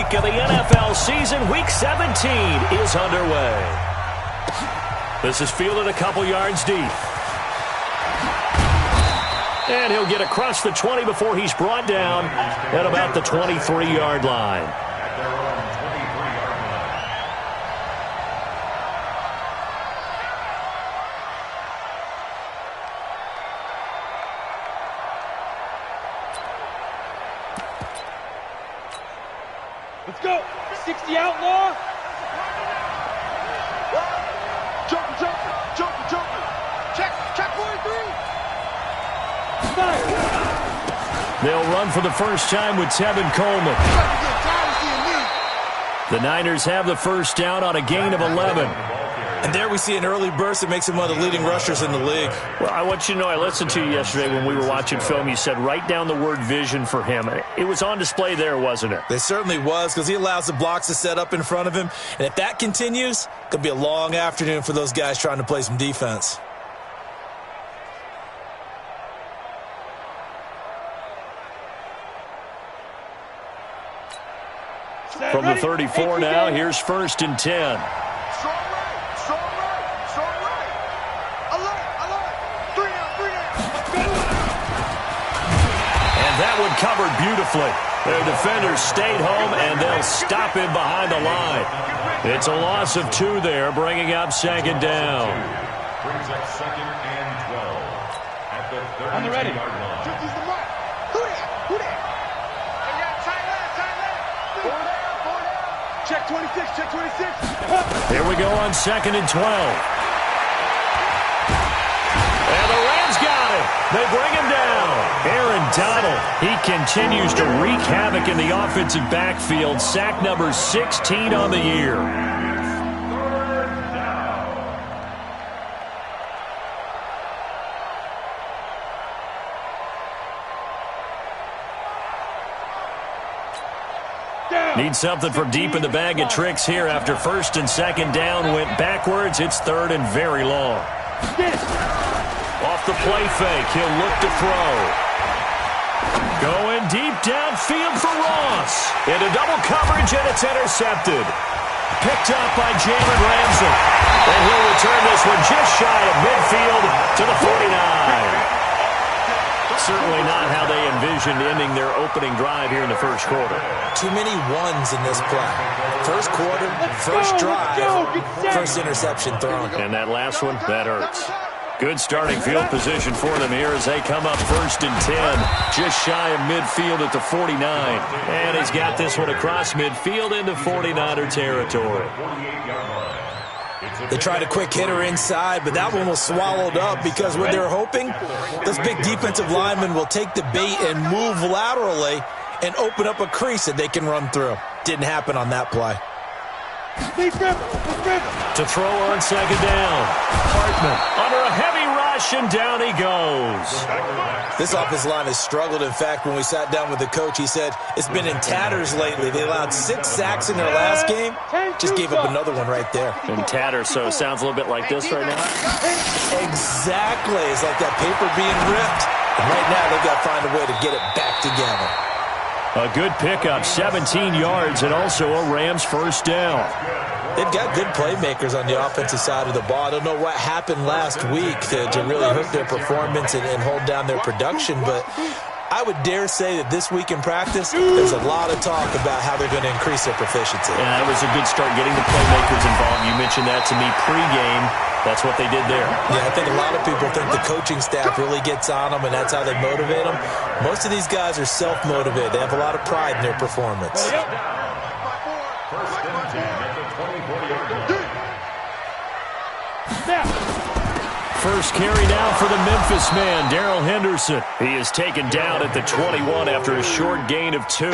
week of the NFL season. Week 17 is underway. This is fielded a couple yards deep. And he'll get across the 20 before he's brought down at about the 23-yard line. Let's go. 60 outlaw. Jumping. Check 43. Nice. They'll run for the first time with Tevin Coleman. The Niners have the first down on a gain of 11. And there we see an early burst that makes him one of the leading rushers in the league. Well, I want you to know, I listened to you yesterday when we were watching film. You said write down the word vision for him. It was on display there, wasn't it? It certainly was, because he allows the blocks to set up in front of him. And if that continues, it could be a long afternoon for those guys trying to play some defense. From the 34 now, here's 1st and 10. That one covered beautifully. Their defenders stayed home, and they'll stop him behind the line. It's a loss of 2 there, bringing up 2nd down. Brings up 2nd and 12 at the 30-yard line. Who that? Check 26. Here we go on 2nd and 12. And the Rams got it. They bring him down. Aaron Donald, he continues to wreak havoc in the offensive backfield. Sack number 16 on the year. Need something from deep in the bag of tricks here after 1st and 2nd down went backwards. It's 3rd and very long. Off the play fake, he'll look to throw. Going deep downfield for Ross. Into double coverage, and it's intercepted. Picked up by Jalen Ramsey. And he'll return this one just shy of midfield to the 49. Certainly not how they envisioned ending their opening drive here in the first quarter. Too many ones in this play. First quarter, first drive, first interception thrown. And that last one, that hurts. Good starting field position for them here as they come up 1st and 10. Just shy of midfield at the 49. And he's got this one across midfield into 49er territory. They tried a quick hitter inside, but that one was swallowed up because what they're hoping, those big defensive linemen will take the bait and move laterally and open up a crease that they can run through. Didn't happen on that play. To throw on 2nd down. Hartman under a heavy rush, and down he goes. This offensive line has struggled. In fact, when we sat down with the coach, he said it's been in tatters lately. They allowed 6 sacks in their last game. Just gave up another one right there. In tatters, so it sounds a little bit like this right now. Exactly. It's like that paper being ripped. And right now, they've got to find a way to get it back together. A good pickup, 17 yards, and also a Rams first down. They've got good playmakers on the offensive side of the ball. I don't know what happened last week to really hurt their performance and hold down their production, but I would dare say that this week in practice, there's a lot of talk about how they're going to increase their proficiency. Yeah, that was a good start getting the playmakers involved. You mentioned that to me pregame. That's what they did there. Yeah, I think a lot of people think the coaching staff really gets on them, and that's how they motivate them. Most of these guys are self-motivated. They have a lot of pride in their performance. First carry now for the Memphis man, Darrell Henderson. He is taken down at the 21 after a short gain of 2.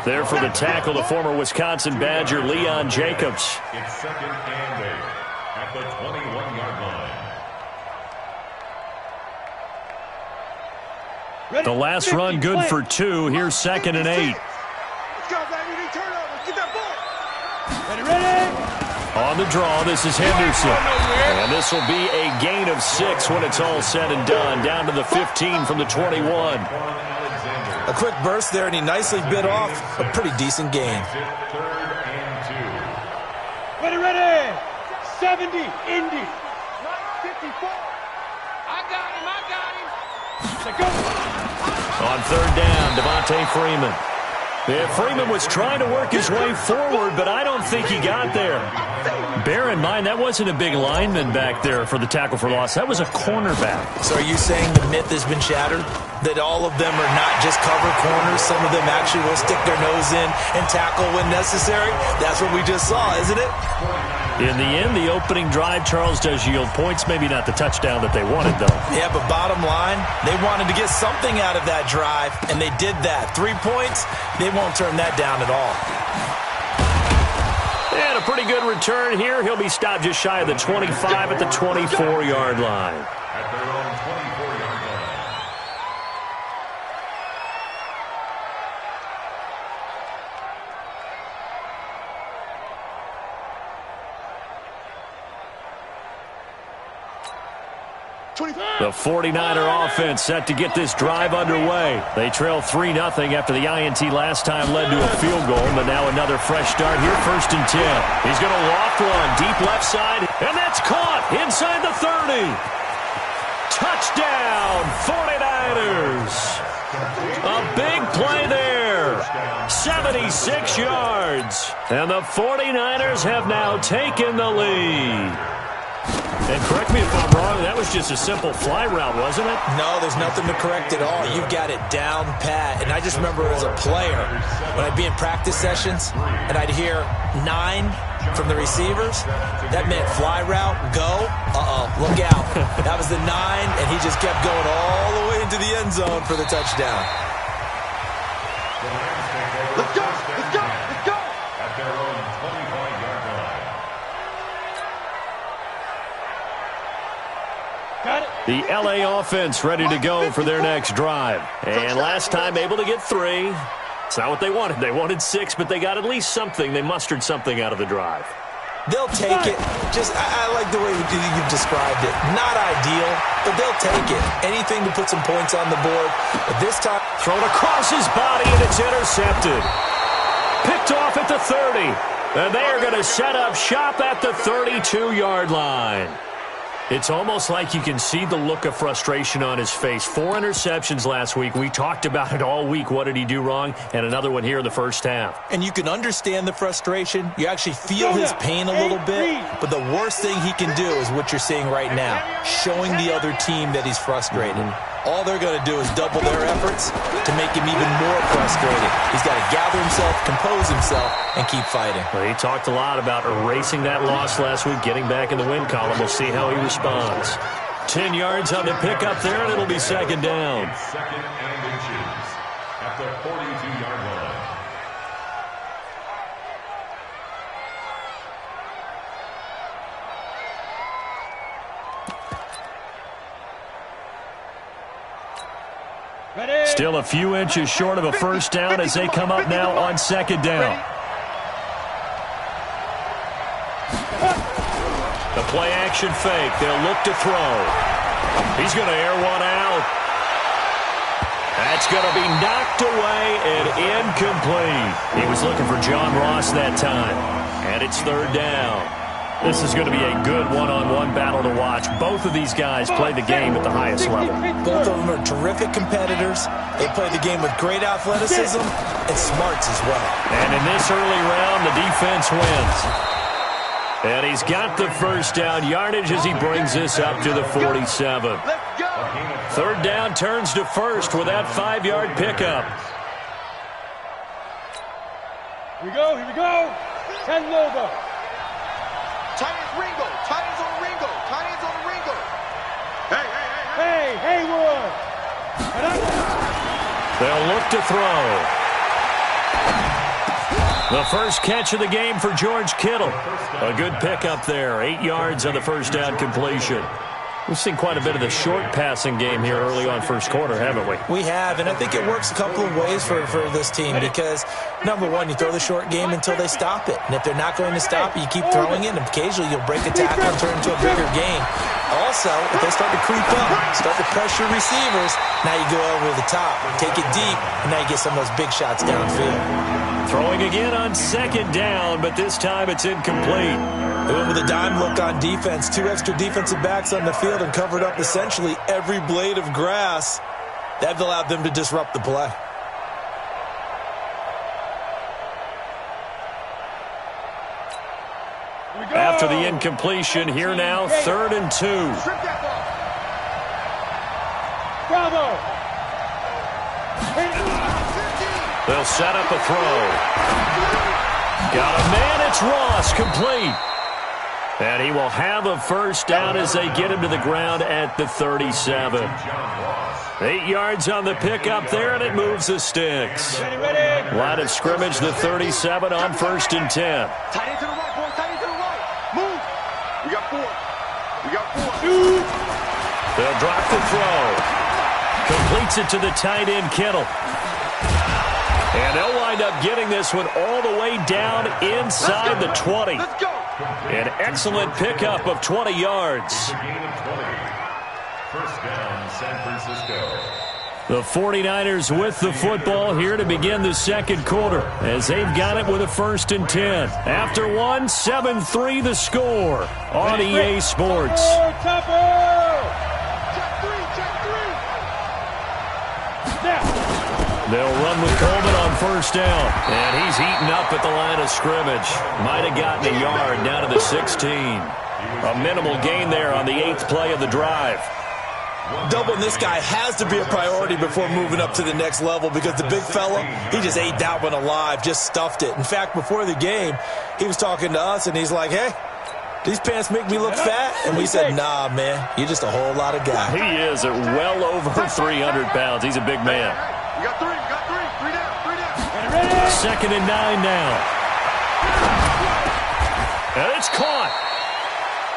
There for the tackle, the former Wisconsin Badger, Leon Jacobs. It's 2nd and 8 at the 21-yard line. The last run good for 2. Here's 2nd and 8. Let's go, baby. Turn over. Get that ball. Ready? On the draw, this is Henderson. And this will be a gain of 6 when it's all said and done. Down to the 15 from the 21. A quick burst there, and he nicely bit off a pretty decent gain. Ready. 70, Indy. 54. I got him. Let's go. On third down, Devontae Freeman. Yeah, Freeman was trying to work his way forward, but I don't think he got there. Bear in mind, that wasn't a big lineman back there for the tackle for loss. That was a cornerback. So are you saying the myth has been shattered? That all of them are not just cover corners? Some of them actually will stick their nose in and tackle when necessary? That's what we just saw, isn't it? In the end, the opening drive, Charles, does yield points. Maybe not the touchdown that they wanted, though. Yeah, but bottom line, they wanted to get something out of that drive, and they did that. 3 points, they won't turn that down at all. And a pretty good return here. He'll be stopped just shy of the 25 at the 24-yard line. At their own 24-yard line. The 49er offense set to get this drive underway. They trail 3-0 after the INT last time led to a field goal, but now another fresh start here, 1st and 10. He's going to loft one, deep left side, and that's caught inside the 30. Touchdown, 49ers. A big play there. 76 yards. And the 49ers have now taken the lead. And correct me if I'm wrong, that was just a simple fly route, wasn't it? No, there's nothing to correct at all. You've got it down pat. And I just remember as a player, when I'd be in practice sessions and I'd hear 9 from the receivers, that meant fly route, go, look out. That was the 9, and he just kept going all the way into the end zone for the touchdown. Let's go. At their own 25-yard line. Got it. The LA offense ready to go for their next drive. And last time able to get 3. It's not what they wanted. They wanted 6, but they got at least something. They mustered something out of the drive. They'll take it. I like the way you've described it. Not ideal, but they'll take it. Anything to put some points on the board. But this time, thrown across his body, and it's intercepted. Picked off at the 30. And they are going to set up shop at the 32-yard line. It's almost like you can see the look of frustration on his face. 4 interceptions last week. We talked about it all week. What did he do wrong? And another one here in the first half. And you can understand the frustration. You actually feel his pain a little bit. But the worst thing he can do is what you're seeing right now, showing the other team that he's frustrated. All they're going to do is double their efforts to make him even more frustrated. He's got to gather himself, compose himself, and keep fighting. Well, he talked a lot about erasing that loss last week, getting back in the win column. We'll see how he responds. 10 yards on the pickup there, and it'll be 2nd down. 2nd and inches at the 42-yard line. Ready. Still a few inches short of a first down as they come up now on 2nd down. The play-action fake. They'll look to throw. He's going to air one out. That's going to be knocked away and incomplete. He was looking for John Ross that time. And it's 3rd down. This is going to be a good one-on-one battle to watch. Both of these guys play the game at the highest level. Both of them are terrific competitors. They play the game with great athleticism and smarts as well. And in this early round, the defense wins. And he's got the first down yardage as he brings this up to the 47. 3rd down turns to 1st with that 5-yard pickup. Here we go. 10 Nova. Tight ends Ringo. Tight ends on Ringo. Tight ends on Ringo. Hey, Haywood. They'll look to throw. The first catch of the game for George Kittle. A good pickup there. 8 yards on the first down completion. We've seen quite a bit of the short passing game here early on first quarter, haven't we? We have, and I think it works a couple of ways for this team because, number one, you throw the short game until they stop it. And if they're not going to stop it, you keep throwing it, and occasionally you'll break a tackle and turn into a bigger game. Also, if they start to creep up, start to pressure receivers, now you go over the top, take it deep, and now you get some of those big shots downfield. Throwing again on second down, but this time it's incomplete. They went with a dime look on defense. 2 extra defensive backs on the field and covered up essentially every blade of grass. That allowed them to disrupt the play. After the incompletion, here now, 3rd and 2. Bravo! They'll set up a throw. Got a man, it's Ross, complete. And he will have a first down as they get him to the ground at the 37. 8 yards on the pickup there, and it moves the sticks. Line of scrimmage, the 37 on 1st and 10. Tight end to the right, boy. Tight end to the right. Move. We got 4. We got 4. They'll drop the throw. Completes it to the tight end, Kittle. And they'll wind up getting this one all the way down inside the 20. Let's go. An excellent pickup of 20 yards. First down, San Francisco. The 49ers with the football here to begin the second quarter as they've got it with a 1st and 10. After one, 7-3 the score on EA Sports. Check 3. They'll run with Coleman on 1st down. And he's eaten up at the line of scrimmage. Might have gotten a yard down to the 16. A minimal gain there on the 8th play of the drive. Doubling this guy has to be a priority before moving up to the next level because the big fella, he just ate that one alive, just stuffed it. In fact, before the game, he was talking to us, and he's like, hey, these pants make me look fat? And we said, nah, man, you're just a whole lot of guy. He is at well over 300 pounds. He's a big man. We got 3. We got 3. 3 down. 3 down. 2nd and 9 now. And it's caught.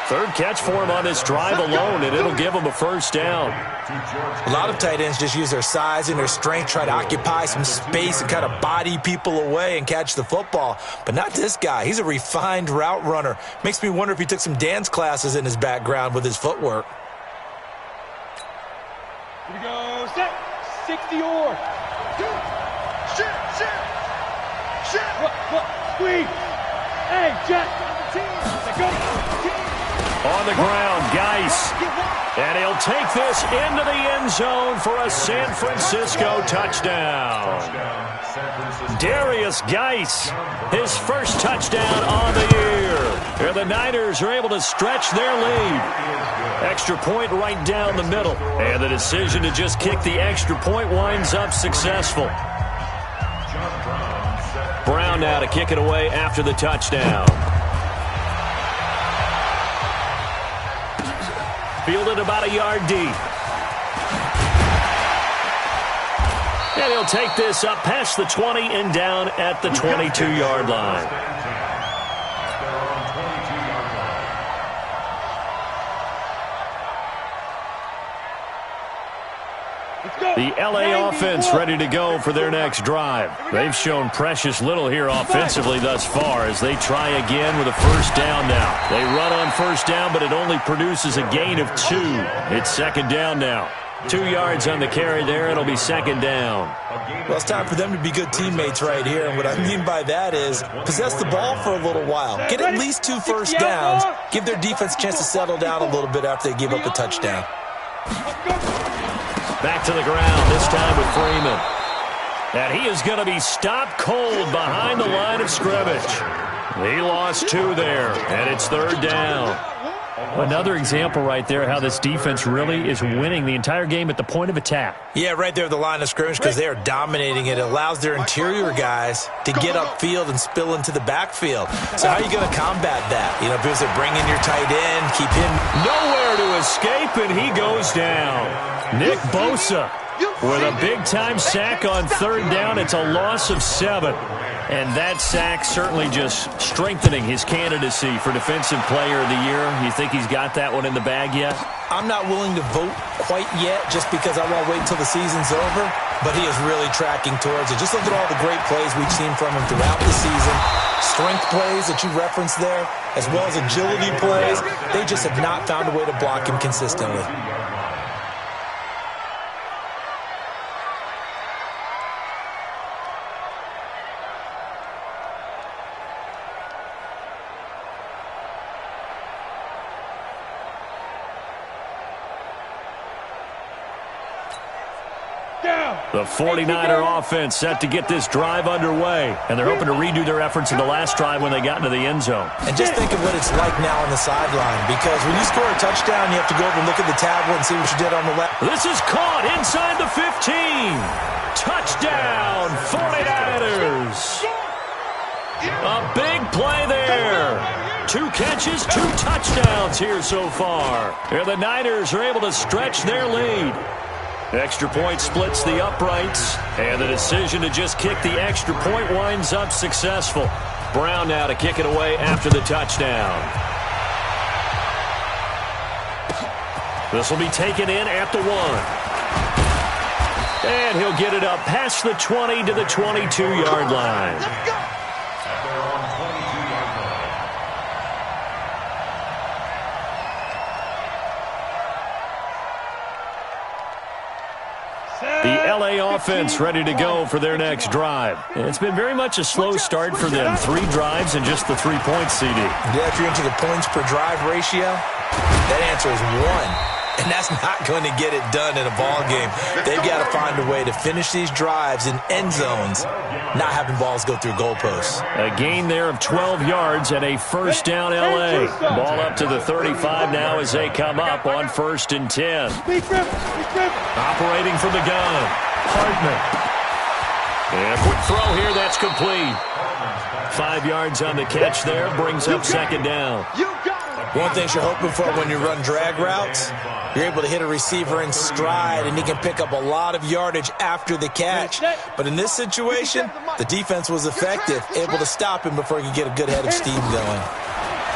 3rd catch for him on this drive alone, and it'll give him a first down. A lot of tight ends just use their size and their strength, try to occupy some space and kind of body people away and catch the football. But not this guy. He's a refined route runner. Makes me wonder if he took some dance classes in his background with his footwork. Here we go. Set. 60 or. Shit. Squeeze. Hey, Jack. Let's go. On the ground, Geis. And he'll take this into the end zone for a San Francisco touchdown. Darius Geis, his first touchdown on the year. And the Niners are able to stretch their lead. Extra point right down the middle. And the decision to just kick the extra point winds up successful. Brown now to kick it away after the touchdown. Fielded about a yard deep. And he'll take this up past the 20 and down at the 22-yard line. The LA offense ready to go for their next drive. They've shown precious little here offensively thus far as they try again with a first down now. They run on first down, but it only produces a gain of 2. It's 2nd down now. 2 yards on the carry there. It'll be 2nd down. Well, it's time for them to be good teammates right here. And what I mean by that is possess the ball for a little while. Get at least 2 first downs. Give their defense a chance to settle down a little bit after they give up a touchdown. Back to the ground, this time with Freeman. And he is going to be stopped cold behind the line of scrimmage. He lost 2 there, and it's 3rd down. Another example right there how this defense really is winning the entire game at the point of attack. Yeah, right there at the line of scrimmage because they are dominating it. It allows their interior guys to get upfield and spill into the backfield. So how are you going to combat that? You know, because they're bringing your tight end, keep him nowhere to escape, and he goes down. Nick Bosa with a big-time sack on 3rd down. It's a loss of 7. And that sack certainly just strengthening his candidacy for Defensive Player of the Year. You think he's got that one in the bag yet? I'm not willing to vote quite yet just because I want to wait until the season's over, but he is really tracking towards it. Just look at all the great plays we've seen from him throughout the season. Strength plays that you referenced there, as well as agility plays. They just have not found a way to block him consistently. The 49er offense set to get this drive underway, and they're hoping to redo their efforts in the last drive when they got into the end zone. And just think of what it's like now on the sideline, because when you score a touchdown, you have to go over and look at the tablet and see what you did on the left. This is caught inside the 15. Touchdown, 49ers. A big play there. 2 catches, 2 touchdowns here so far. And the Niners are able to stretch their lead. Extra point splits the uprights, and the decision to just kick the extra point winds up successful. Brown now to kick it away after the touchdown. This will be taken in at the 1. And he'll get it up past the 20 to the 22-yard line. At their own 22-yard line. The LA offense ready to go for their next drive. It's been very much a slow start for them. 3 drives and just the 3 points, CD. Yeah, if you're into the points per drive ratio, that answer is 1. And that's not going to get it done in a ball game. They've got to find a way to finish these drives in end zones, not having balls go through goalposts. A gain there of 12 yards and a first down LA. Ball up to the 35 now as they come up on 1st and 10. Operating from the gun, Hartman. And a quick throw here, that's complete. 5 yards on the catch there, brings up 2nd down. One thing you're hoping for when you run drag routes, you're able to hit a receiver in stride, and he can pick up a lot of yardage after the catch. But in this situation, the defense was effective, able to stop him before he could get a good head of steam going.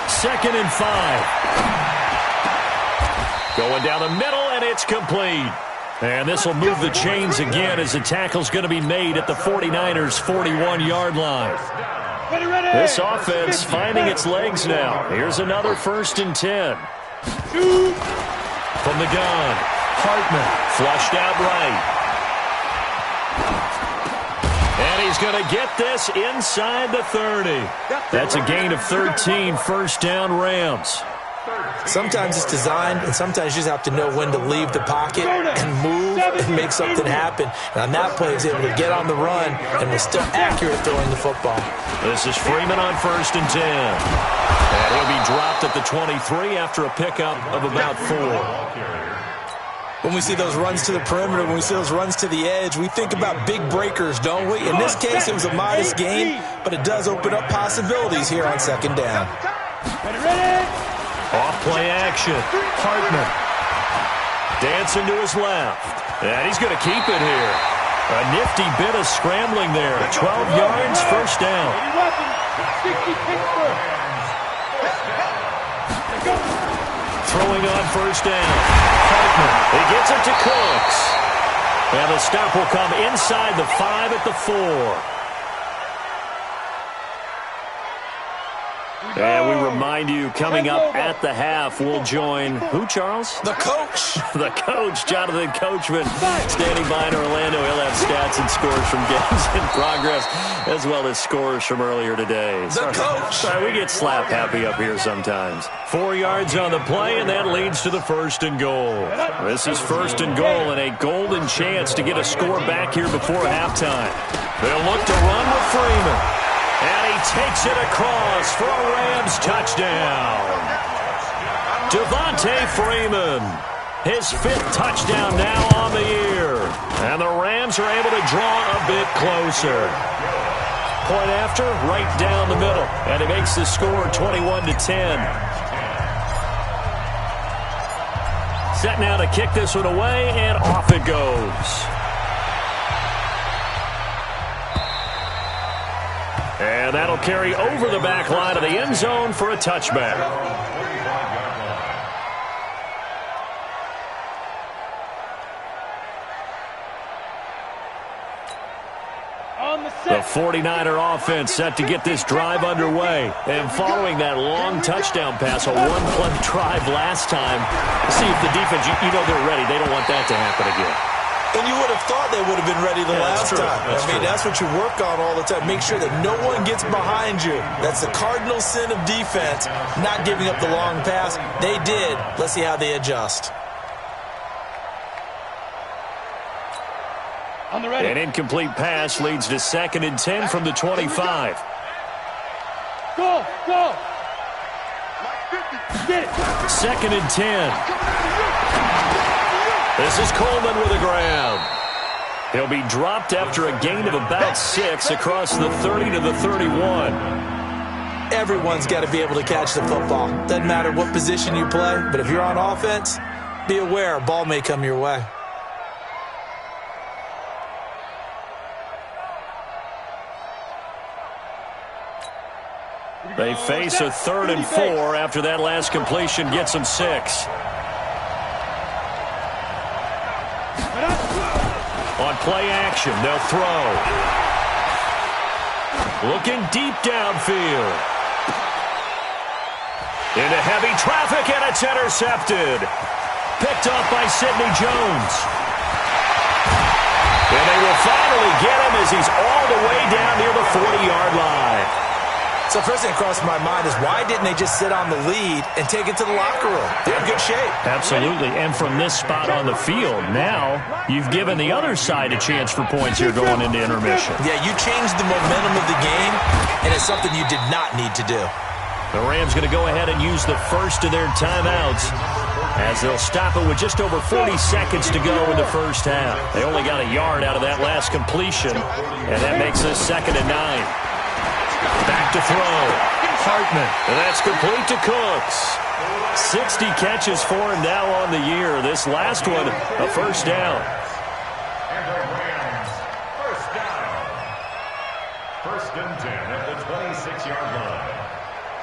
2nd and 5. Going down the middle, and it's complete. And this will move the chains again as the tackle's going to be made at the 49ers' 41-yard line. This offense finding its legs now. Here's another 1st and 10. From the gun, Hartman flushed out right. And he's going to get this inside the 30. That's a gain of 13, 1st down Rams. Sometimes it's designed, and sometimes you just have to know when to leave the pocket and move and make something happen. And on that play, he was able to get on the run and was still accurate throwing the football. This is Freeman on 1st and 10. And he'll be dropped at the 23 after a pickup of about 4. When we see those runs to the perimeter, when we see those runs to the edge, we think about big breakers, don't we? In this case, it was a modest gain, but it does open up possibilities here on 2nd down. Off play action. Hartman. Dancing to his left. And he's going to keep it here. A nifty bit of scrambling there. 12 yards, 1st down. Throwing on 1st down. Hartman. He gets it to Cooks. And the stop will come inside the 5 at the 4. And we remind you, coming up at the half, we'll join who, Charles? The coach. The coach, Jonathan Coachman, standing by in Orlando. He'll have stats and scores from games in progress, as well as scores from earlier today. The coach. Sorry, we get slap happy up here sometimes. 4 yards on the play, and that leads to the 1st and goal. This is 1st and goal, and a golden chance to get a score back here before halftime. They'll look to run with Freeman. And he takes it across for a Rams touchdown. Devontae Freeman, his 5th touchdown now on the year. And the Rams are able to draw a bit closer. Point after, right down the middle. And it makes the score 21-10. Set now to kick this one away, and off it goes. And that'll carry over the back line of the end zone for a touchback. 49er offense set to get this drive underway. And following that long touchdown pass, a one-play drive last time, see if the defense, you know they're ready. They don't want that to happen again. And you would have thought they would have been ready the last time. That's what you work on all the time. Make sure that no one gets behind you. That's the cardinal sin of defense, not giving up the long pass. They did. Let's see how they adjust. An incomplete pass leads to 2nd and 10 from the 25. Go! 2nd and 10. This is Coleman with the ground. He'll be dropped after a gain of about 6 across the 30 to the 31. Everyone's got to be able to catch the football. Doesn't matter what position you play, but if you're on offense, be aware a ball may come your way. They face a 3rd and 4 after that last completion gets them 6. On play action, they'll throw. Looking deep downfield. Into heavy traffic, and it's intercepted. Picked off by Sidney Jones. And they will finally get him as he's all the way down near the 40-yard line. So first thing that crossed my mind is why didn't they just sit on the lead and take it to the locker room? They're in good shape. Absolutely. And from this spot on the field, now you've given the other side a chance for points here going into intermission. Yeah, you changed the momentum of the game, and it's something you did not need to do. The Rams going to go ahead and use the first of their timeouts as they'll stop it with just over 40 seconds to go in the first half. They only got a yard out of that last completion, and that makes us 2nd and 9. Back to throw. Hartman. And that's complete to Cooks. 60 catches for him now on the year. This last one, a first down. And the Rams, first down. 1st and 10 at the 26-yard line.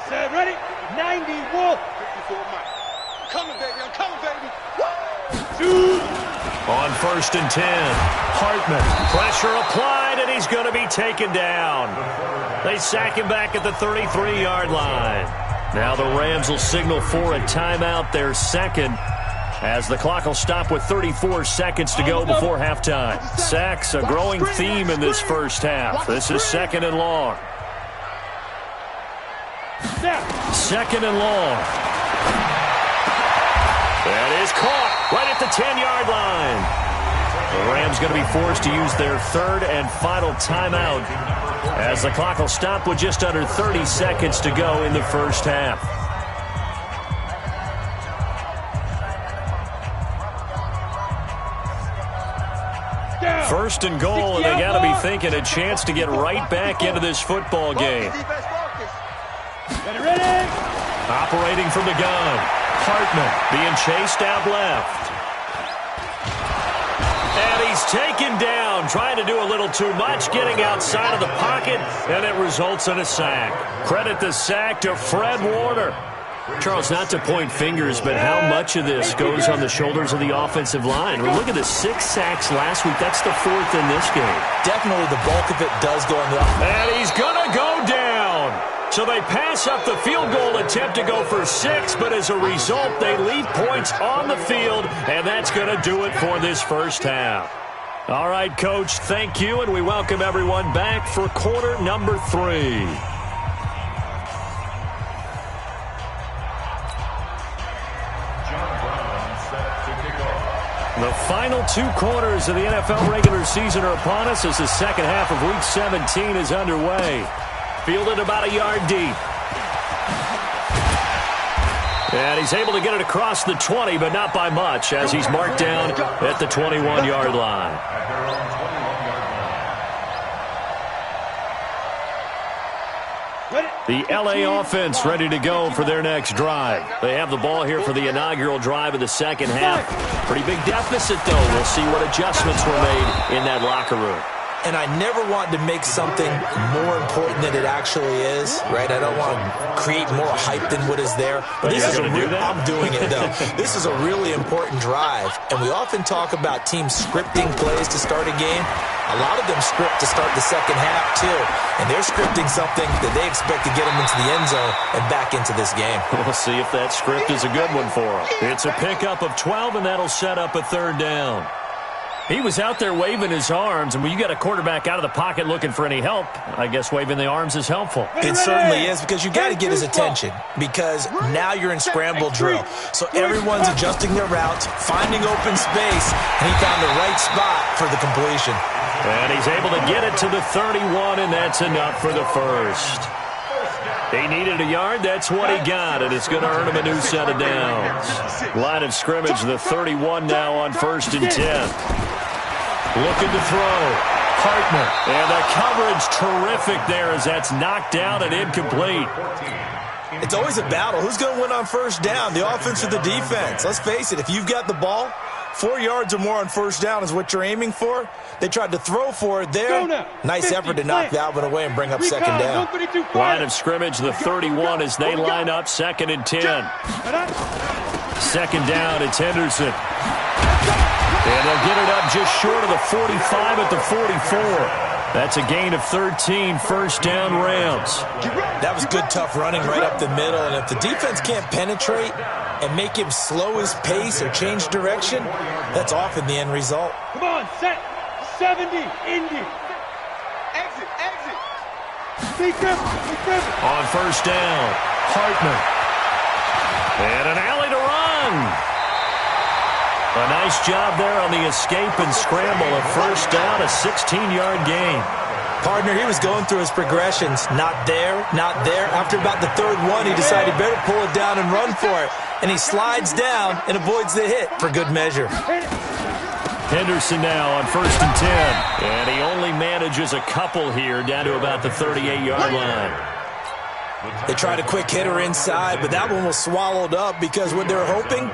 Set, ready? 91. 54 Mike. Coming, baby. I'm coming, baby. On 1st and 10, Hartman. Pressure applied, and he's going to be taken down. They sack him back at the 33-yard line. Now the Rams will signal for a timeout, their 2nd, as the clock will stop with 34 seconds to go before halftime. Sacks, a growing theme in this first half. This is 2nd and long. 2nd and long. That is caught right at the 10-yard line. The Rams going to be forced to use their 3rd and final timeout as the clock will stop with just under 30 seconds to go in the first half. First and goal, and they got to be thinking a chance to get right back into this football game. Operating from the gun. Hartman being chased out left. And he's taken down, trying to do a little too much, getting outside of the pocket, and it results in a sack. Credit the sack to Fred Warner. Charles, not to point fingers, but how much of this goes on the shoulders of the offensive line? Well, look at the 6 sacks last week. That's the 4th in this game. Definitely the bulk of it does go on the offense. And he's going to go down. So they pass up the field goal attempt to go for 6, but as a result, they leave points on the field, and that's going to do it for this first half. All right, Coach, thank you, and we welcome everyone back for quarter number 3. The final 2 quarters of the NFL regular season are upon us as the second half of Week 17 is underway. Fielded about a yard deep. And he's able to get it across the 20, but not by much, as he's marked down at the 21-yard line. The LA offense ready to go for their next drive. They have the ball here for the inaugural drive of the second half. Pretty big deficit, though. We'll see what adjustments were made in that locker room. and I never want to make something more important than it actually is, right? I don't want to create more hype than what is there. But this is I'm doing it, though. This is a really important drive, and we often talk about teams scripting plays to start a game. A lot of them script to start the second half, too, and they're scripting something that they expect to get them into the end zone and back into this game. We'll see if that script is a good one for them. It's a pickup of 12, and that'll set up a third down. He was out there waving his arms, and when you got a quarterback out of the pocket looking for any help, I guess waving the arms is helpful. It certainly is, because you got to get his attention, because now you're in scramble drill. So everyone's adjusting their routes, finding open space, and he found the right spot for the completion. And he's able to get it to the 31, and that's enough for the first. He needed a yard. That's what he got, and it's going to earn him a new set of downs. Line of scrimmage, the 31 now on 1st and 10. Looking to throw. Hartman. And the coverage terrific there as that's knocked down and incomplete. It's always a battle. Who's going to win on first down, the offense or the defense? Let's face it, if you've got the ball, 4 yards or more on first down is what you're aiming for. They tried to throw for it there. Nice effort to knock that one away and bring up second down. Line of scrimmage, the 31 as they line up 2nd and 10. Second down, it's Henderson. And they'll get it up just short of the 45 at the 44. That's a gain of 13, first down Rams. That was good, tough running right up the middle. And if the defense can't penetrate and make him slow his pace or change direction, that's often the end result. Come on, set. 70, Indy. Exit. Be careful. On first down, Hartman. And an alley to run. A nice job there on the escape and scramble. A first down, a 16-yard gain. Partner, he was going through his progressions. Not there, not there. After about the third one, he decided better pull it down and run for it. And he slides down and avoids the hit for good measure. Henderson now on 1st and 10. And he only manages a couple here down to about the 38-yard line. They tried a quick hitter inside, but that one was swallowed up because what they're hoping,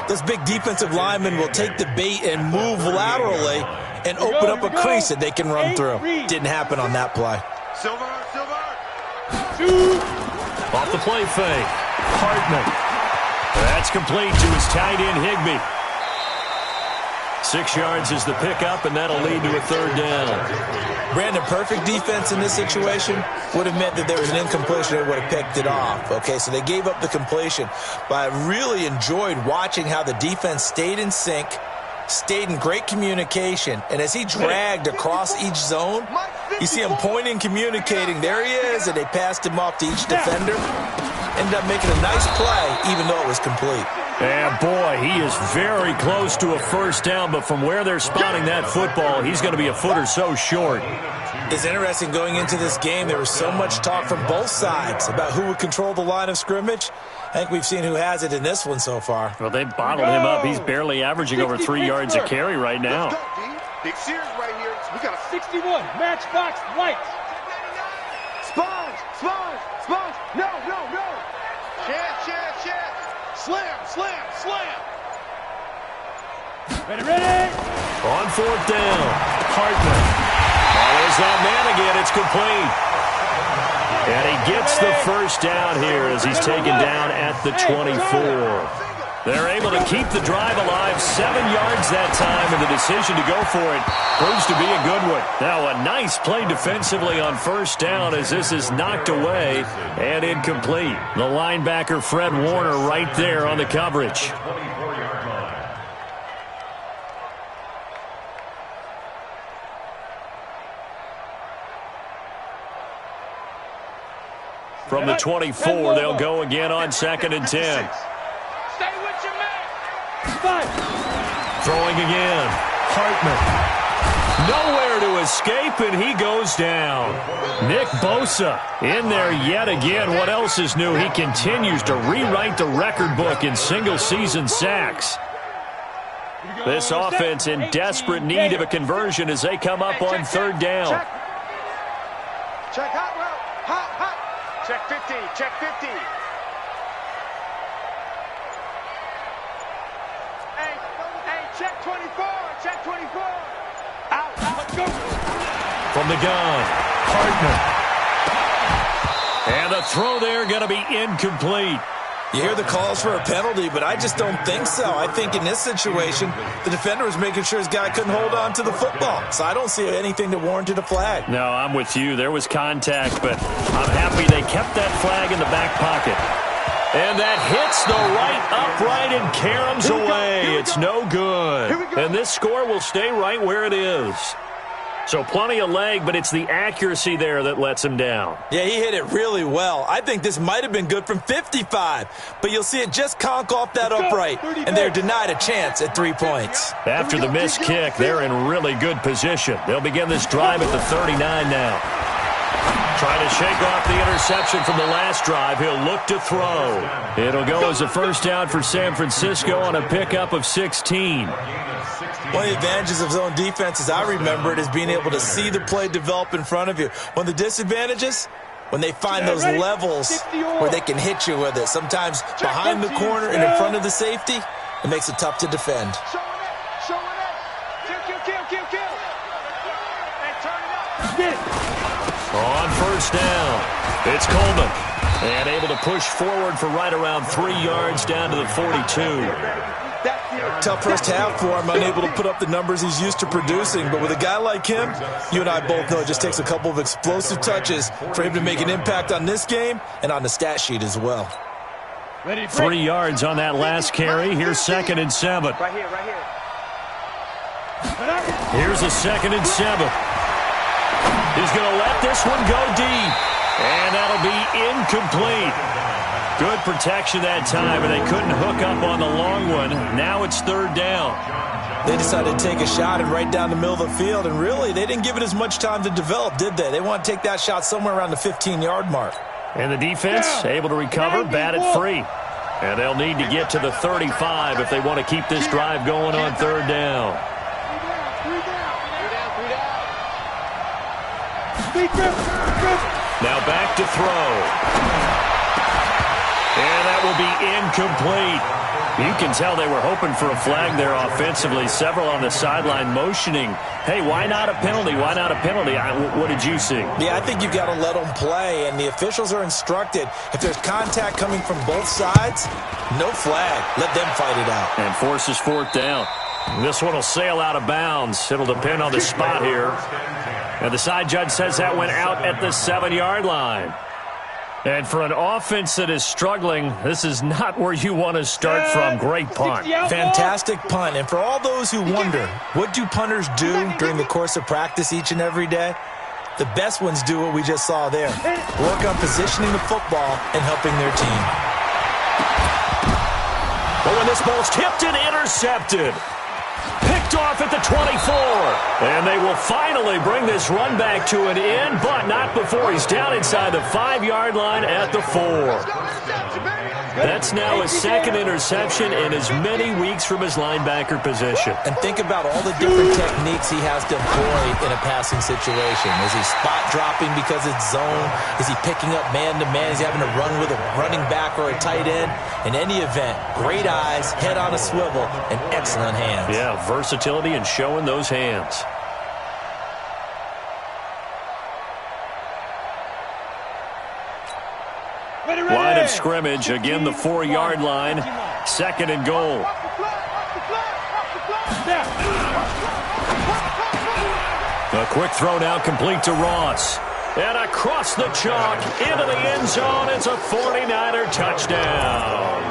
those big defensive linemen will take the bait and move laterally and open up a crease that they can run through. Didn't happen on that play. Silver. Off the play fake. Hartman. That's complete to his tight end, Higbee. 6 yards is the pickup, and that'll lead to a third down. Brandon, perfect defense in this situation would have meant that there was an incompletion and would have picked it off. Okay, so they gave up the completion. But I really enjoyed watching how the defense stayed in sync, stayed in great communication, and as he dragged across each zone, you see him pointing, communicating. There he is, and they passed him off to each defender. Ended up making a nice play, even though it was complete. And boy, he is very close to a first down, but from where they're spotting that football, he's going to be a foot or so short. It's interesting going into this game. There was so much talk from both sides about who would control the line of scrimmage. I think we've seen who has it in this one so far. Well, they bottled him up. He's barely averaging over 3 yards a carry right now. Big Sears right here. We got a 61, Matchbox Lights. Sponge. No. Chance. Slam. Ready. On 4th down, Hartman. There's that man again. It's complete. And he gets the first down here as he's taken down at the 24. They're able to keep the drive alive, 7 yards that time, and the decision to go for it proves to be a good one. Now a nice play defensively on first down as this is knocked away and incomplete. The linebacker Fred Warner right there on the coverage. From the 24, they'll go again on 2nd and 10. Throwing again. Hartman. Nowhere to escape, and he goes down. Nick Bosa in there yet again. What else is new? He continues to rewrite the record book in single-season sacks. This offense in desperate need of a conversion as they come up on 3rd down. Check hot route. Hot. Check 50. Hey, check 24. Out. Let's go. From the gun, Hartman. And the throw there going to be incomplete. You hear the calls for a penalty, but I just don't think so. I think in this situation, the defender was making sure his guy couldn't hold on to the football. So I don't see anything that warranted a flag. No, I'm with you. There was contact, but I'm happy they kept that flag in the back pocket. And that hits the right upright and caroms away. It's no good. And this score will stay right where it is. So plenty of leg, but it's the accuracy there that lets him down. Yeah, he hit it really well. I think this might have been good from 55, but you'll see it just conk off that upright, and they're denied a chance at 3 points. After the missed kick, they're in really good position. They'll begin this drive at the 39 now. Trying to shake off the interception from the last drive. He'll look to throw. It'll go as a first down for San Francisco on a pickup of 16. One of the advantages of zone defense, as I remember it, is being able to see the play develop in front of you. One of the disadvantages, when they find those levels where they can hit you with it. Sometimes behind the corner and in front of the safety, it makes it tough to defend. On first down, it's Coleman. And able to push forward for right around 3 yards down to the 42. Tough first half for him, unable to put up the numbers he's used to producing. But with a guy like him, you and I both know it just takes a couple of explosive touches for him to make an impact on this game and on the stat sheet as well. 3 yards on that last carry. Here's 2nd and 7. Right here. Here's a 2nd and 7. He's going to let this one go deep. And that'll be incomplete. Good protection that time, and they couldn't hook up on the long one. Now it's 3rd down. They decided to take a shot and right down the middle of the field, and really, they didn't give it as much time to develop, did they? They want to take that shot somewhere around the 15-yard mark. And the defense able to recover, bat it free. And they'll need to get to the 35 if they want to keep this drive going on 3rd down. Now back to throw. And that will be incomplete. You can tell they were hoping for a flag there offensively. Several on the sideline motioning, hey, why not a penalty? Why not a penalty? What did you see? Yeah, I think you've got to let them play, and the officials are instructed, if there's contact coming from both sides, no flag. Let them fight it out. And forces 4th down. This one will sail out of bounds. It'll depend on the spot here. And the side judge says that went out at the 7-yard line. And for an offense that is struggling, this is not where you want to start from. Great punt. Fantastic punt. And for all those who wonder, what do punters do during the course of practice each and every day? The best ones do what we just saw there. Work on positioning the football and helping their team. But when this ball's tipped and intercepted. Picked off at the 24. And they will finally bring this run back to an end, but not before he's down inside the 5-yard line at the 4. That's now his 2nd interception in as many weeks from his linebacker position. And think about all the different techniques he has to employ in a passing situation. Is he spot dropping because it's zone? Is he picking up man-to-man? Is he having to run with a running back or a tight end? In any event, great eyes, head on a swivel, and excellent hands. Yeah, versatility and showing those hands. Line of scrimmage, again the 4-yard line, 2nd and goal. A quick throw now complete to Ross. And across the chalk, into the end zone, it's a 49er touchdown.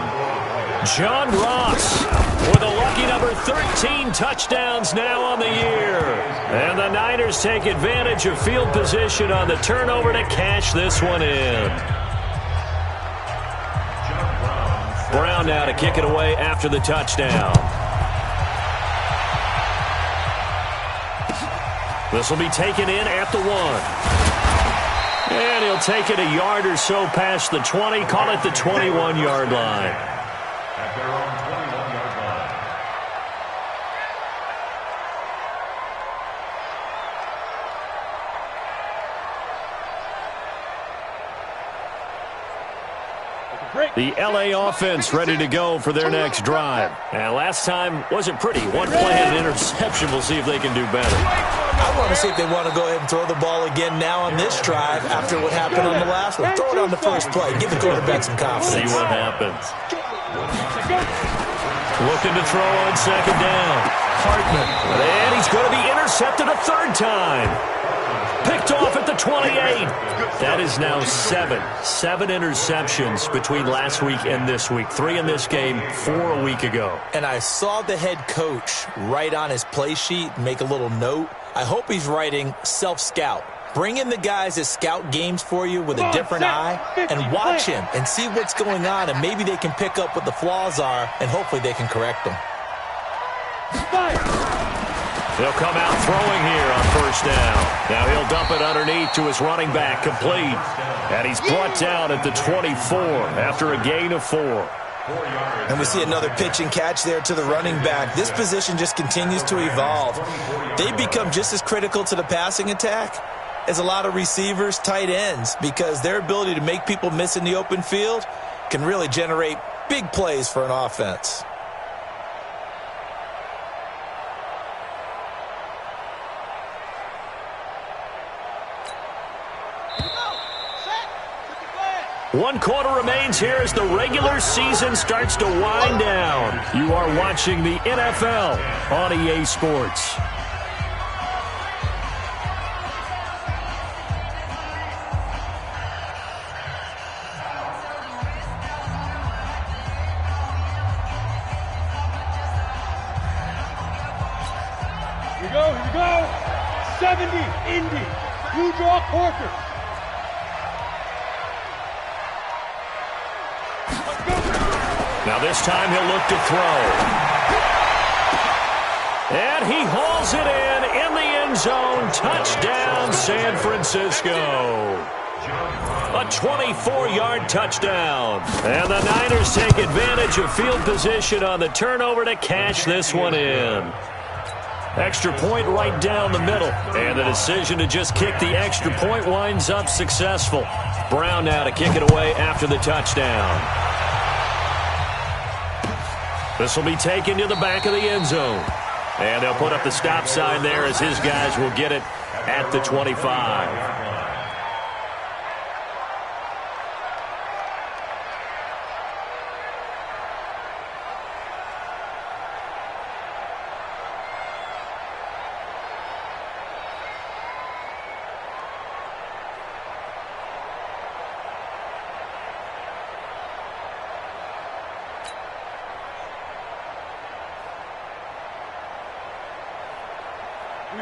John Ross with a lucky number 13 touchdowns now on the year. And the Niners take advantage of field position on the turnover to cash this one in. Brown now to kick it away after the touchdown. This will be taken in at the 1. And he'll take it a yard or so past the 20, call it the 21-yard line. At their own 21-yard line. The LA offense ready to go for their next drive. And last time wasn't pretty. One play and an interception. We'll see if they can do better. I want to see if they want to go ahead and throw the ball again now on this drive after what happened on the last one. Throw it on the first play. Give the quarterback some confidence. See what happens. Looking to throw on second down. Hartman. And he's going to be intercepted a third time. Picked off at the 28. That is now seven interceptions between last week and this week. 3 in this game, 4 a week ago. And I saw the head coach write on his play sheet, make a little note. I hope he's writing self-scout. Bring in the guys that scout games for you with a different eye and watch him and see what's going on, and maybe they can pick up what the flaws are, and hopefully they can correct them. He'll come out throwing here on first down. Now he'll dump it underneath to his running back, complete. And he's brought down at the 24 after a gain of 4. And we see another pitch and catch there to the running back. This position just continues to evolve. They become just as critical to the passing attack as a lot of receivers, tight ends, because their ability to make people miss in the open field can really generate big plays for an offense. One quarter remains here as the regular season starts to wind down. You are watching the NFL on EA Sports. Here we go. 70, Indy. Blue draw, Corker. Now this time he'll look to throw. And he hauls it in the end zone. Touchdown, San Francisco. A 24-yard touchdown. And the Niners take advantage of field position on the turnover to cash this one in. Extra point right down the middle. And the decision to just kick the extra point winds up successful. Brown now to kick it away after the touchdown. This will be taken to the back of the end zone. And they'll put up the stop sign there as his guys will get it at the 25.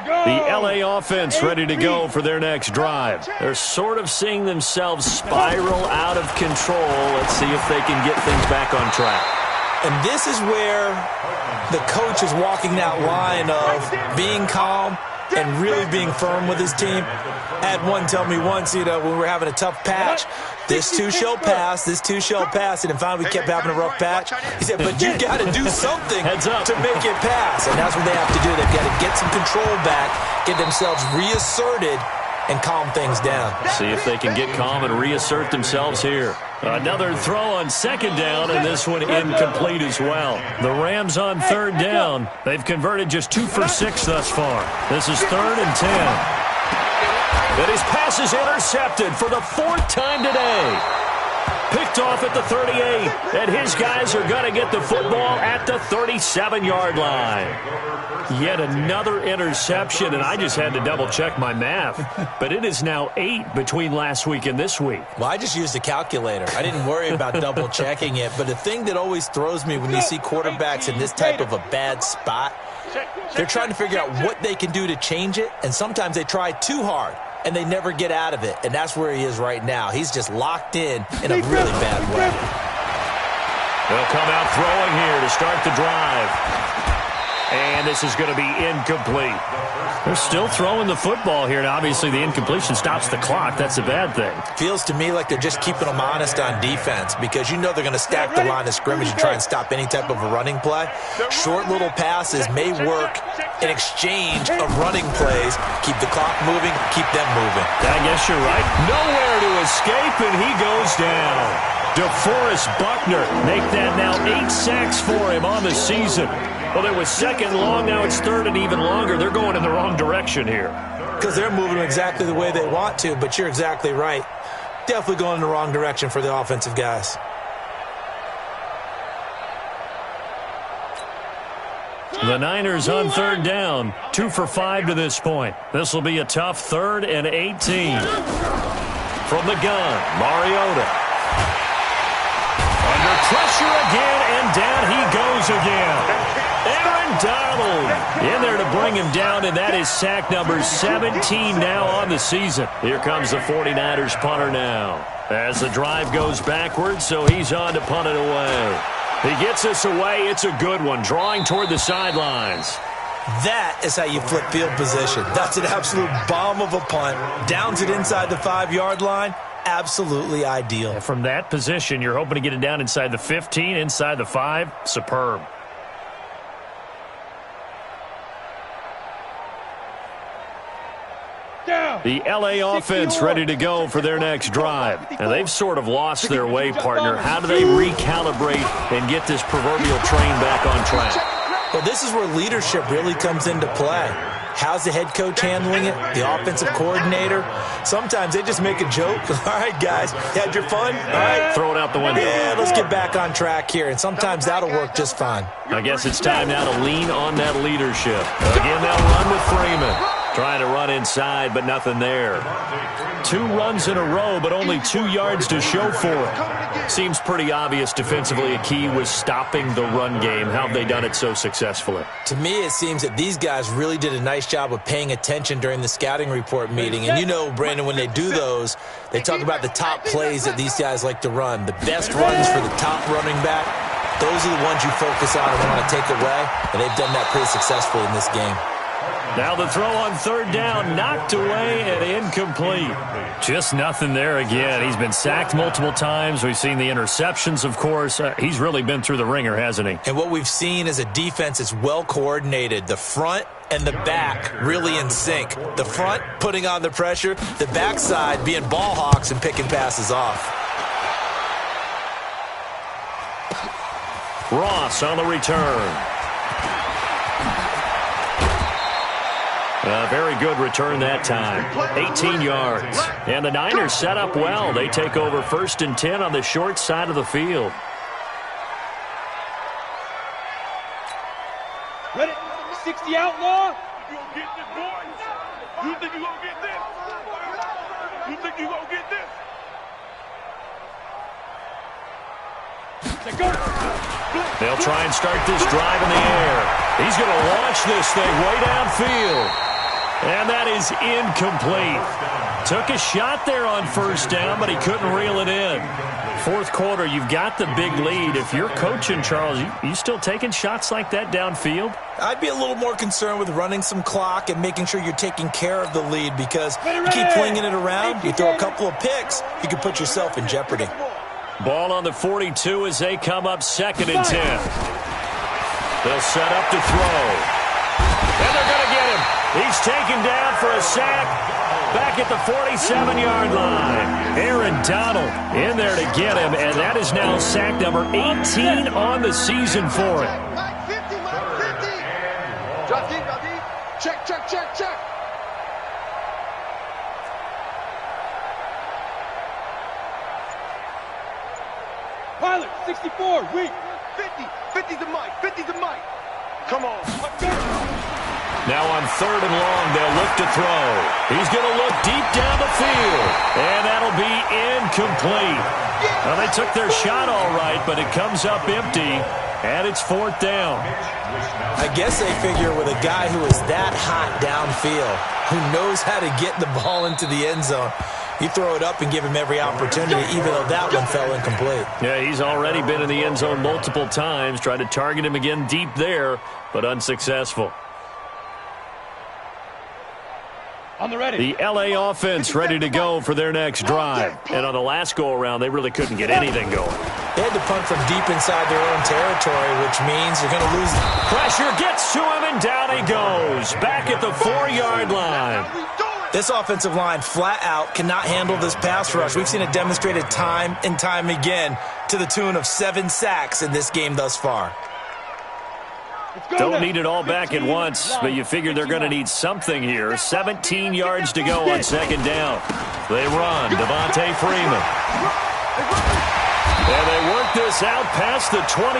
The LA offense ready to go for their next drive. They're sort of seeing themselves spiral out of control. Let's see if they can get things back on track. And this is where the coach is walking that line of being calm and really being firm with his team. I had one tell me once, when we were having a tough patch, this too shall pass, this too shall pass, and finally we kept having a rough patch. He said, but you got to do something to make it pass, and that's what they have to do. They've got to get some control back, get themselves reasserted, and calm things down. See if they can get calm and reassert themselves here. Another throw on second down, and this one incomplete as well. The Rams on third down. They've converted just 2 for 6 thus far. This is 3rd and 10. And his pass is intercepted for the 4th time today. Picked off at the 38, and his guys are going to get the football at the 37-yard line. Yet another interception, and I just had to double-check my math. But it is now 8 between last week and this week. Well, I just used a calculator. I didn't worry about double-checking it. But the thing that always throws me when you see quarterbacks in this type of a bad spot, they're trying to figure out what they can do to change it, and sometimes they try too hard, and they never get out of it. And that's where he is right now. He's just locked in a really bad way. They'll come out throwing here to start the drive. And this is going to be incomplete. They're still throwing the football here, and obviously the incompletion stops the clock. That's a bad thing. Feels to me like they're just keeping them honest on defense, because you know they're going to stack the line of scrimmage and try and stop any type of a running play. Short little passes may work in exchange of running plays. Keep the clock moving, keep them moving. I guess you're right. Nowhere to escape, and he goes down. DeForest Buckner make that now 8 sacks for him on the season. Well, it was second long. Now it's third and even longer. They're going in the wrong direction here. Because they're moving exactly the way they want to, but you're exactly right. Definitely going in the wrong direction for the offensive guys. The Niners on third down, 2 for 5 to this point. This will be a tough 3rd and 18. From the gun, Mariota. Under pressure again, and down he goes again. Aaron Donald in there to bring him down, and that is sack number 17 now on the season. Here comes the 49ers punter now. As the drive goes backwards, so he's on to punt it away. He gets us away. It's a good one, drawing toward the sidelines. That is how you flip field position. That's an absolute bomb of a punt. Downs it inside the 5-yard line. Absolutely ideal. And from that position, you're hoping to get it down inside the 15, inside the 5. Superb. The L.A. offense ready to go for their next drive. And they've sort of lost their way, partner. How do they recalibrate and get this proverbial train back on track? Well, this is where leadership really comes into play. How's the head coach handling it? The offensive coordinator? Sometimes they just make a joke. All right, guys, you had your fun? All right. Throw it out the window. Yeah, let's get back on track here. And sometimes that'll work just fine. I guess it's time now to lean on that leadership. Again, they'll run with Freeman. Trying to run inside, but nothing there. 2 runs in a row, but only 2 yards to show for it. Seems pretty obvious defensively a key was stopping the run game. How have they done it so successfully? To me, it seems that these guys really did a nice job of paying attention during the scouting report meeting. And you know, Brandon, when they do those, they talk about the top plays that these guys like to run. The best runs for the top running back, those are the ones you focus on and want to take away. And they've done that pretty successfully in this game. Now the throw on third down, knocked away and incomplete. Just nothing there again. He's been sacked multiple times. We've seen the interceptions, of course. He's really been through the ringer, hasn't he? And what we've seen is a defense that's well coordinated. The front and the back really in sync. The front putting on the pressure, the backside being ball hawks and picking passes off. Ross on the return. A very good return that time. 18 yards. And the Niners set up well. They take over 1st and 10 on the short side of the field. Ready? 60 outlaw. You gonna get this, boy? You think you gonna get this? You think you gonna get this? Go. They'll try and start this drive in the air. He's going to launch this thing way downfield. And that is incomplete. Took a shot there on 1st down, but he couldn't reel it in. 4th quarter, you've got the big lead. If you're coaching, Charles, you still taking shots like that downfield? I'd be a little more concerned with running some clock and making sure you're taking care of the lead, because you keep flinging it around, you throw a couple of picks, you could put yourself in jeopardy. Ball on the 42 as they come up 2nd and 10. They'll set up to throw. And they're going to get him. He's taken down for a sack back at the 47-yard line. Aaron Donald in there to get him, and that is now sack number 18 on the season for him. Mike 50, Mike 50. Drop deep, drop deep. Check, check, check, check. Pilot, 64, weak. 50, 50's the Mike, 50's the Mike. Come on. Now on 3rd and long, they'll look to throw. He's going to look deep down the field, and that'll be incomplete. Well, they took their shot all right, but it comes up empty, and it's 4th down. I guess they figure with a guy who is that hot downfield, who knows how to get the ball into the end zone, you throw it up and give him every opportunity, even though that one fell incomplete. Yeah, he's already been in the end zone multiple times, tried to target him again deep there, but unsuccessful. On the ready. The L.A. offense ready to go for their next drive. And on the last go-around, they really couldn't get anything going. They had to punt from deep inside their own territory, which means they're going to lose. Pressure gets to him, and down he goes. Back at the 4-yard line. How we doing? This offensive line flat out cannot handle this pass rush. We've seen it demonstrated time and time again to the tune of 7 sacks in this game thus far. Don't need it all back at once, but you figure they're going to need something here. 17 yards to go on second down. They run. Devontae Freeman. And they work this out past the 25.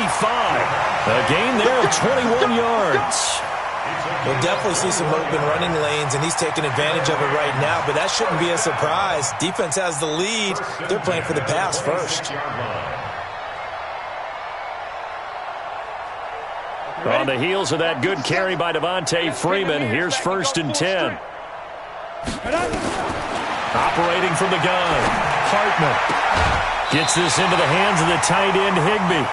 A gain there of 21 yards. We'll definitely see some open running lanes, and he's taking advantage of it right now, but that shouldn't be a surprise. Defense has the lead. They're playing for the pass first. On the heels of that good carry by Devontae Freeman, here's 1st and 10. Operating from the gun, Hartman gets this into the hands of the tight end Higbee.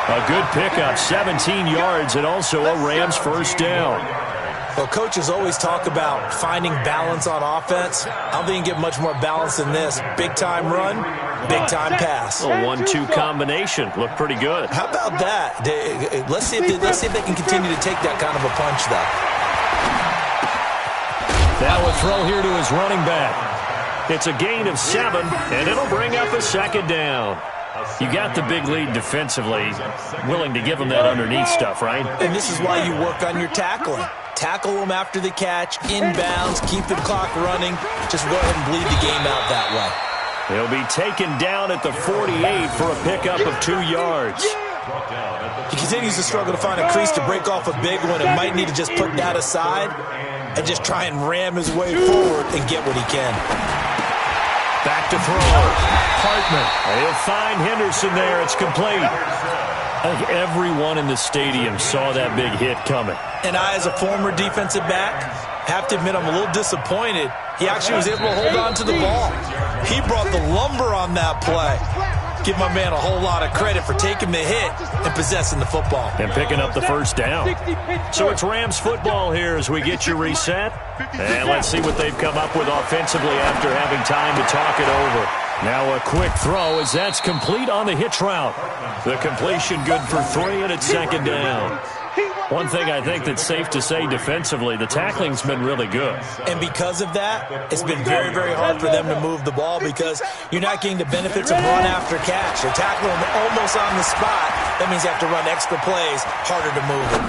A good pickup, 17 yards, and also a Rams first down. Well, coaches always talk about finding balance on offense. I don't think you can get much more balance than this. Big-time run, big-time pass. A 1-2 combination. Looked pretty good. How about that? Let's see if they can continue to take that kind of a punch, though. Now a throw here to his running back. It's a gain of 7, and it'll bring up a second down. You got the big lead defensively. Willing to give them that underneath stuff, right? And this is why you work on your tackling. Tackle them after the catch, inbounds, keep the clock running. Just go ahead and bleed the game out that way. He'll be taken down at the 48 for a pickup of 2 yards. He continues to struggle to find a crease to break off a big one and might need to just put that aside and just try and ram his way forward and get what he can. Back to throw. Hartman. He'll find Henderson there. It's complete. I think everyone in the stadium saw that big hit coming. And I, as a former defensive back, have to admit I'm a little disappointed. He actually was able to hold on to the ball. He brought the lumber on that play. Give my man a whole lot of credit for taking the hit and possessing the football. And picking up the first down. So it's Rams football here as we get you reset. And let's see what they've come up with offensively after having time to talk it over. Now a quick throw as that's complete on the hitch route. The completion good for 3, and it's second down. One thing I think that's safe to say defensively, the tackling's been really good. And because of that, it's been very, very hard for them to move the ball because you're not getting the benefits of run after catch. They're tackling them almost on the spot. That means you have to run extra plays, harder to move it.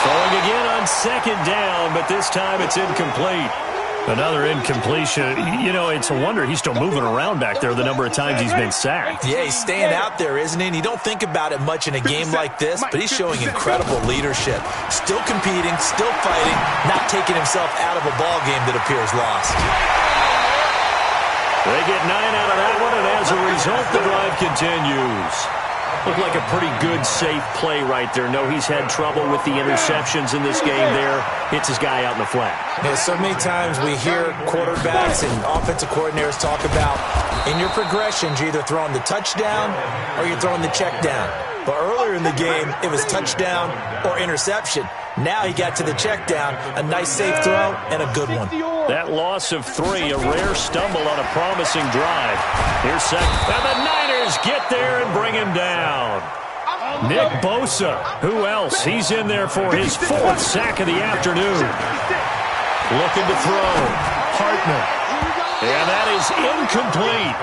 Throwing again on second down, but this time it's incomplete. Another incompletion. You know, it's a wonder he's still moving around back there the number of times he's been sacked. Yeah, he's staying out there, isn't he? And you don't think about it much in a game like this, but he's showing incredible leadership. Still competing, still fighting, not taking himself out of a ball game that appears lost. They get 9 out of that one, and as a result, the drive continues. Looked like a pretty good, safe play right there. No, he's had trouble with the interceptions in this game there. Hits his guy out in the flat. Yeah, so many times we hear quarterbacks and offensive coordinators talk about in your progressions, you're either throwing the touchdown or you're throwing the check down. But earlier in the game, it was touchdown or interception. Now he got to the check down, a nice safe throw, and a good one. That loss of 3, a rare stumble on a promising drive. Here's second. And the Niners get there and bring him down. Nick Bosa, who else? He's in there for his 4th sack of the afternoon. Looking to throw. Hartman. And that is incomplete.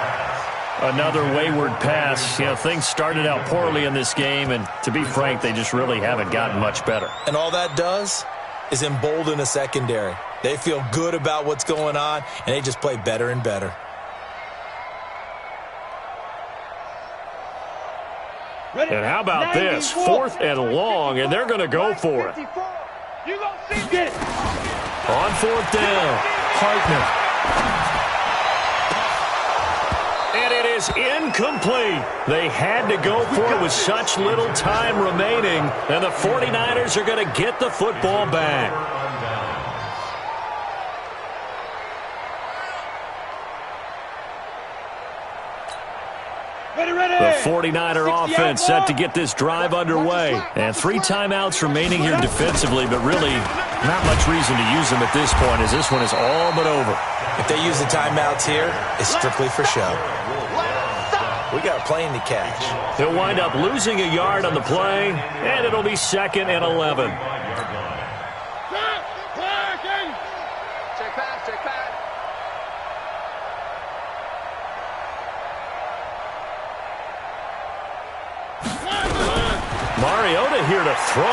Another wayward pass. You know, things started out poorly in this game, and to be frank, they just really haven't gotten much better. And all that does is embolden a secondary. They feel good about what's going on, and they just play better and better. And how about this? 4th and long, and they're going to go for it. On 4th down, Hartman. And it is incomplete. They had to go for it with such little time remaining, and the 49ers are going to get the football back. The 49er offense set to get this drive underway. And 3 timeouts remaining here defensively, but really not much reason to use them at this point as this one is all but over. If they use the timeouts here, it's strictly for show. We got a plane to catch. He'll wind up losing a yard on the play, and it'll be 2nd and 11. Mariota here to throw.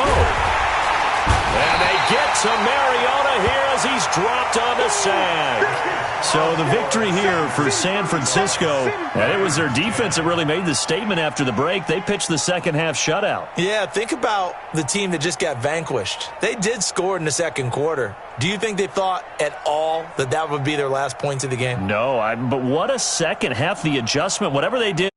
And they get to Mariota here as he's dropped on the sack. So the victory here for San Francisco, and it was their defense that really made the statement after the break. They pitched the second half shutout. Yeah, think about the team that just got vanquished. They did score in the second quarter. Do you think they thought at all that that would be their last points of the game? No, but what a second half, the adjustment, whatever they did.